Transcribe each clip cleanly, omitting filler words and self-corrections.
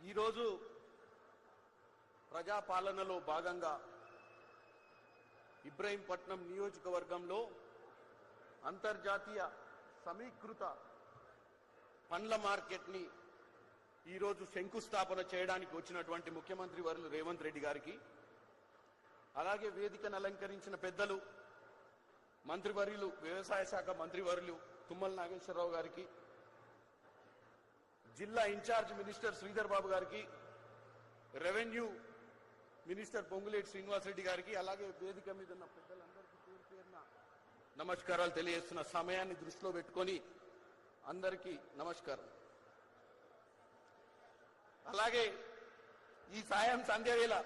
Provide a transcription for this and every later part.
ఈరోజు ప్రజాపాలనలో భాగంగా ఇబ్రహీంపట్నం నియోజకవర్గంలో అంతర్జాతీయ సమీకృత పండ్ల మార్కెట్ని ఈరోజు శంకుస్థాపన చేయడానికి వచ్చినటువంటి ముఖ్యమంత్రి వర్యులు రేవంత్ రెడ్డి గారికి, అలాగే వేదికను అలంకరించిన పెద్దలు మంత్రివర్యులు వ్యవసాయ శాఖ మంత్రివర్యులు తుమ్మల నాగేశ్వరరావు గారికి, జిల్లా ఇన్ఛార్జ్ మినిస్టర్ శ్రీధర్ బాబు గారికి, రెవెన్యూ మినిస్టర్ పొంగులేటి శ్రీనివాసరెడ్డి గారికి, అలాగే వేదిక మీద ఉన్న పెద్దలందరికీ పేరు పేరున నమస్కారాలు తెలియజేస్తున్న సమయాన్ని దృష్టిలో పెట్టుకొని అందరికీ నమస్కారం. అలాగే ఈ సాయం సంధ్య వేళ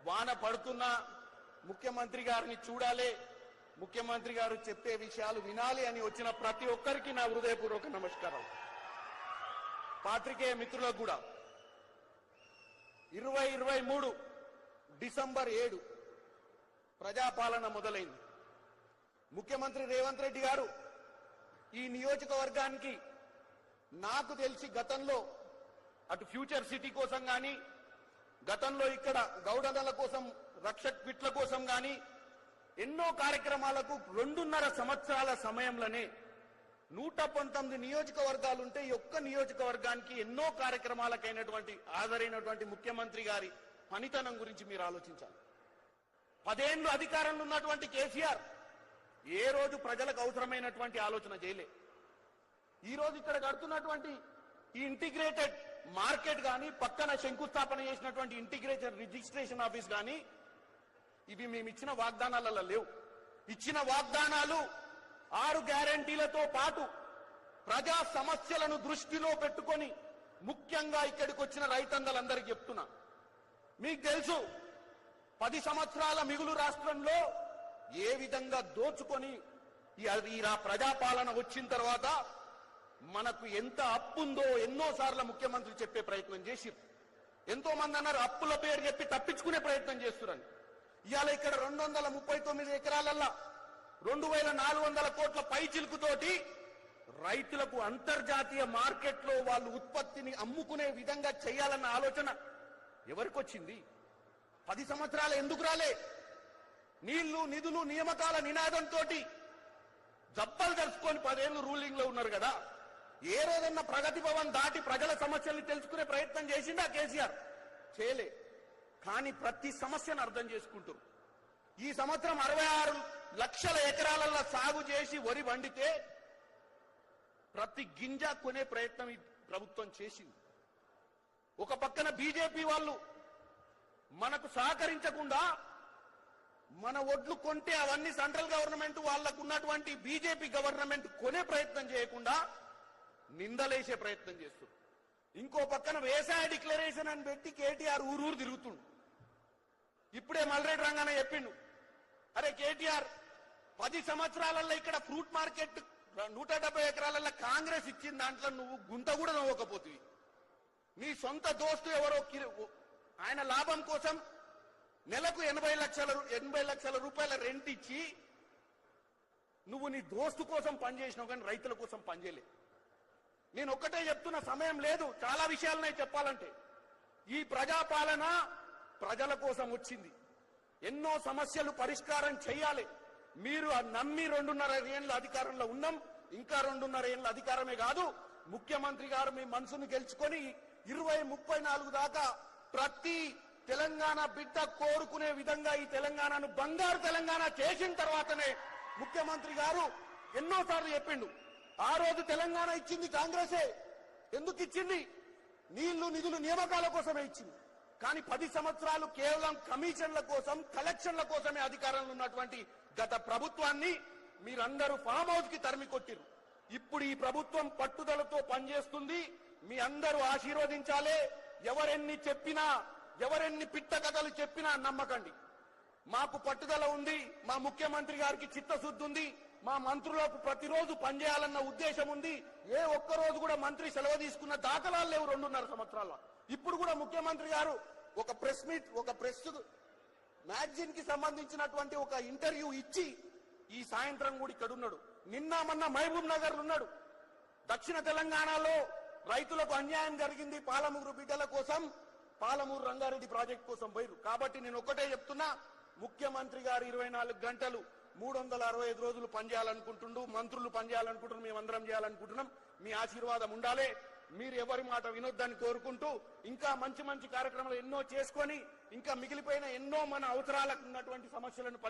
వాన పడుతున్నా ముఖ్యమంత్రి గారిని చూడాలి, ముఖ్యమంత్రి గారు చెప్పే విషయాలు వినాలి అని వచ్చిన ప్రతి ఒక్కరికి నా హృదయపూర్వక నమస్కారం. పాత్రికేయ మిత్రులకు కూడా 2023 డిసెంబర్ 7 ప్రజాపాలన మొదలైంది. ముఖ్యమంత్రి రేవంత్ రెడ్డి గారు ఈ నియోజకవర్గానికి నాకు తెలిసి గతంలో అటు ఫ్యూచర్ సిటీ కోసం కానీ, గతంలో ఇక్కడ గౌడదల కోసం, రక్షక్ పిట్ల కోసం కానీ ఎన్నో కార్యక్రమాలకు 2.5 సంవత్సరాల సమయంలోనే 119 నియోజకవర్గాలుంటే ఈ ఒక్క నియోజకవర్గానికి ఎన్నో కార్యక్రమాలకైనటువంటి హాజరైనటువంటి ముఖ్యమంత్రి గారి పనితనం గురించి మీరు ఆలోచించాలి. 10 ఏళ్లు అధికారంలో ఉన్నటువంటి కేసీఆర్ ఏ రోజు ప్రజలకు అవసరమైనటువంటి ఆలోచన చేయలే. ఈ రోజు ఇక్కడ కడుతున్నటువంటి ఈ ఇంటిగ్రేటెడ్ మార్కెట్ కానీ, పక్కన శంకుస్థాపన చేసినటువంటి ఇంటిగ్రేటెడ్ రిజిస్ట్రేషన్ ఆఫీస్ కానీ, ఇవి మేము ఇచ్చిన వాగ్దానాలలో లేవు. ఇచ్చిన వాగ్దానాలు 6 గ్యారంటీలతో పాటు ప్రజా సమస్యలను దృష్టిలో పెట్టుకొని ముఖ్యంగా ఇక్కడికి వచ్చిన రైతన్నలందరికీ చెప్తున్నా, మీకు తెలుసు 10 సంవత్సరాల మిగులు రాష్ట్రంలో ఏ విధంగా దోచుకొని ఈ ప్రజాపాలన వచ్చిన తర్వాత మనకు ఎంత అప్పుందో ఎన్నోసార్లు ముఖ్యమంత్రి చెప్పే ప్రయత్నం చేసి, ఎంతో మంది అన్నారు అప్పుల పేరు చెప్పి తప్పించుకునే ప్రయత్నం చేస్తున్నారని. ఇవాళ ఇక్కడ 239 ఎకరాలల్లా 2400 కోట్ల పై చిలుకుతోటి రైతులకు అంతర్జాతీయ మార్కెట్లో వాళ్ళు ఉత్పత్తిని అమ్ముకునే విధంగా చేయాలన్న ఆలోచన ఎవరికి వచ్చింది? 10 సంవత్సరాలు ఎందుకు రాలే? నీళ్లు, నిధులు, నియామకాల నినాదంతో జబ్బలు తెలుసుకొని 10 ఏళ్లు రూలింగ్ లో ఉన్నారు కదా. ఏ రోజన్నా ప్రగతి భవన్ దాటి ప్రజల సమస్యల్ని తెలుసుకునే ప్రయత్నం చేసిండా కేసీఆర్? చేయలే. కానీ ప్రతి సమస్యను అర్థం చేసుకుంటారు. ఈ సంవత్సరం 66 లక్షల ఎకరాలలో సాగు చేసి వరి వండితే ప్రతి గింజ కొనే ప్రయత్నం ఈ ప్రభుత్వం చేసింది. ఒక పక్కన బీజేపీ వాళ్ళు మనకు సహకరించకుండా, మన ఒడ్లు కొంటే అవన్నీ సెంట్రల్ గవర్నమెంట్ వాళ్లకు ఉన్నటువంటి బీజేపీ గవర్నమెంట్ కొనే ప్రయత్నం చేయకుండా నిందలేసే ప్రయత్నం చేస్తుంది. ఇంకో పక్కన వ్యవసాయ డిక్లరేషన్ అని పెట్టి కేటీఆర్ ఊరూరు తిరుగుతుండు. ఇప్పుడే మల్రెడ్డి రంగన్న చెప్పిండు, అరే కేటీఆర్ 10 సంవత్సరాలలో ఇక్కడ ఫ్రూట్ మార్కెట్ 170 ఎకరాలలో కాంగ్రెస్ ఇచ్చిన దాంట్లో నువ్వు గుంత కూడా నవ్వకపోతుంది. నీ సొంత దోస్తు ఎవరో ఆయన లాభం కోసం నెలకు 80 లక్షల రూపాయల రెంట్ ఇచ్చి నువ్వు నీ దోస్తు కోసం పనిచేసినావు, కానీ రైతుల కోసం పనిచేయలే. నేను ఒక్కటే చెప్తున్న, సమయం లేదు, చాలా విషయాలనే చెప్పాలంటే. ఈ ప్రజాపాలన ప్రజల కోసం వచ్చింది. ఎన్నో సమస్యలు పరిష్కారం చేయాలి. మీరు నమ్మి 2.5 ఏళ్ల అధికారంలో ఉన్నాం. ఇంకా 2.5 ఏళ్ల అధికారమే కాదు, ముఖ్యమంత్రి గారు మీ మనసును గెలుచుకొని 2034 దాకా ప్రతి తెలంగాణ బిడ్డ కోరుకునే విధంగా ఈ తెలంగాణను బంగారు తెలంగాణ చేసిన తర్వాతనే ముఖ్యమంత్రి గారు ఎన్నోసార్లు చెప్పిండు. ఆ రోజు తెలంగాణ ఇచ్చింది కాంగ్రెసే. ఎందుకు ఇచ్చింది? నీళ్లు, నిధులు, నియామకాల కోసమే ఇచ్చింది. కానీ 10 సంవత్సరాలు కేవలం కమిషన్ల కోసం, కలెక్షన్ల కోసమే అధికారంలో ఉన్నటువంటి గత ప్రభుత్వాన్ని మీరందరూ ఫామ్ హౌస్ కి తరిమి కొట్టిరు. ఇప్పుడు ఈ ప్రభుత్వం పట్టుదలతో పనిచేస్తుంది. మీ అందరూ ఆశీర్వదించాలి. ఎవరెన్ని చెప్పినా, ఎవరెన్ని పిట్ట కథలు చెప్పినా నమ్మకండి. మాకు పట్టుదల ఉంది, మా ముఖ్యమంత్రి గారికి చిత్తశుద్ధి ఉంది, మా మంత్రులకు ప్రతిరోజు పనిచేయాలన్న ఉద్దేశం ఉంది. ఏ ఒక్కరోజు కూడా మంత్రి సెలవు తీసుకున్న దాఖలాలు లేవు 2.5 సంవత్సరాల్లో. ఇప్పుడు కూడా ముఖ్యమంత్రి గారు ఒక ప్రెస్ మ్యాగజైన్ కి సంబంధించినటువంటి ఒక ఇంటర్వ్యూ ఇచ్చి ఈ సాయంత్రం కూడా ఇక్కడ ఉన్నాడు. నిన్న మొన్న మహబూబ్ నగర్ ఉన్నాడు. దక్షిణ తెలంగాణలో రైతులకు అన్యాయం జరిగింది. పాలమూరు బిడ్డల కోసం, పాలమూరు రంగారెడ్డి ప్రాజెక్టు కోసం పోయిరు. కాబట్టి నేను ఒక్కటే చెప్తున్నా, ముఖ్యమంత్రి గారు 24 గంటలు 365 రోజులు పనిచేయాలనుకుంటుండు, మంత్రులు పనిచేయాలనుకుంటున్నారు, మేమందరం చేయాలనుకుంటున్నాం. మీ ఆశీర్వాదం ఉండాలి. మీరు ఎవరి మాట వినొద్దని కోరుకుంటూ, ఇంకా మంచి మంచి కార్యక్రమాలు ఎన్నో చేసుకొని, ఇంకా మిగిలిపోయిన ఎన్నో మన అవసరాలకు ఉన్నటువంటి సమస్యలను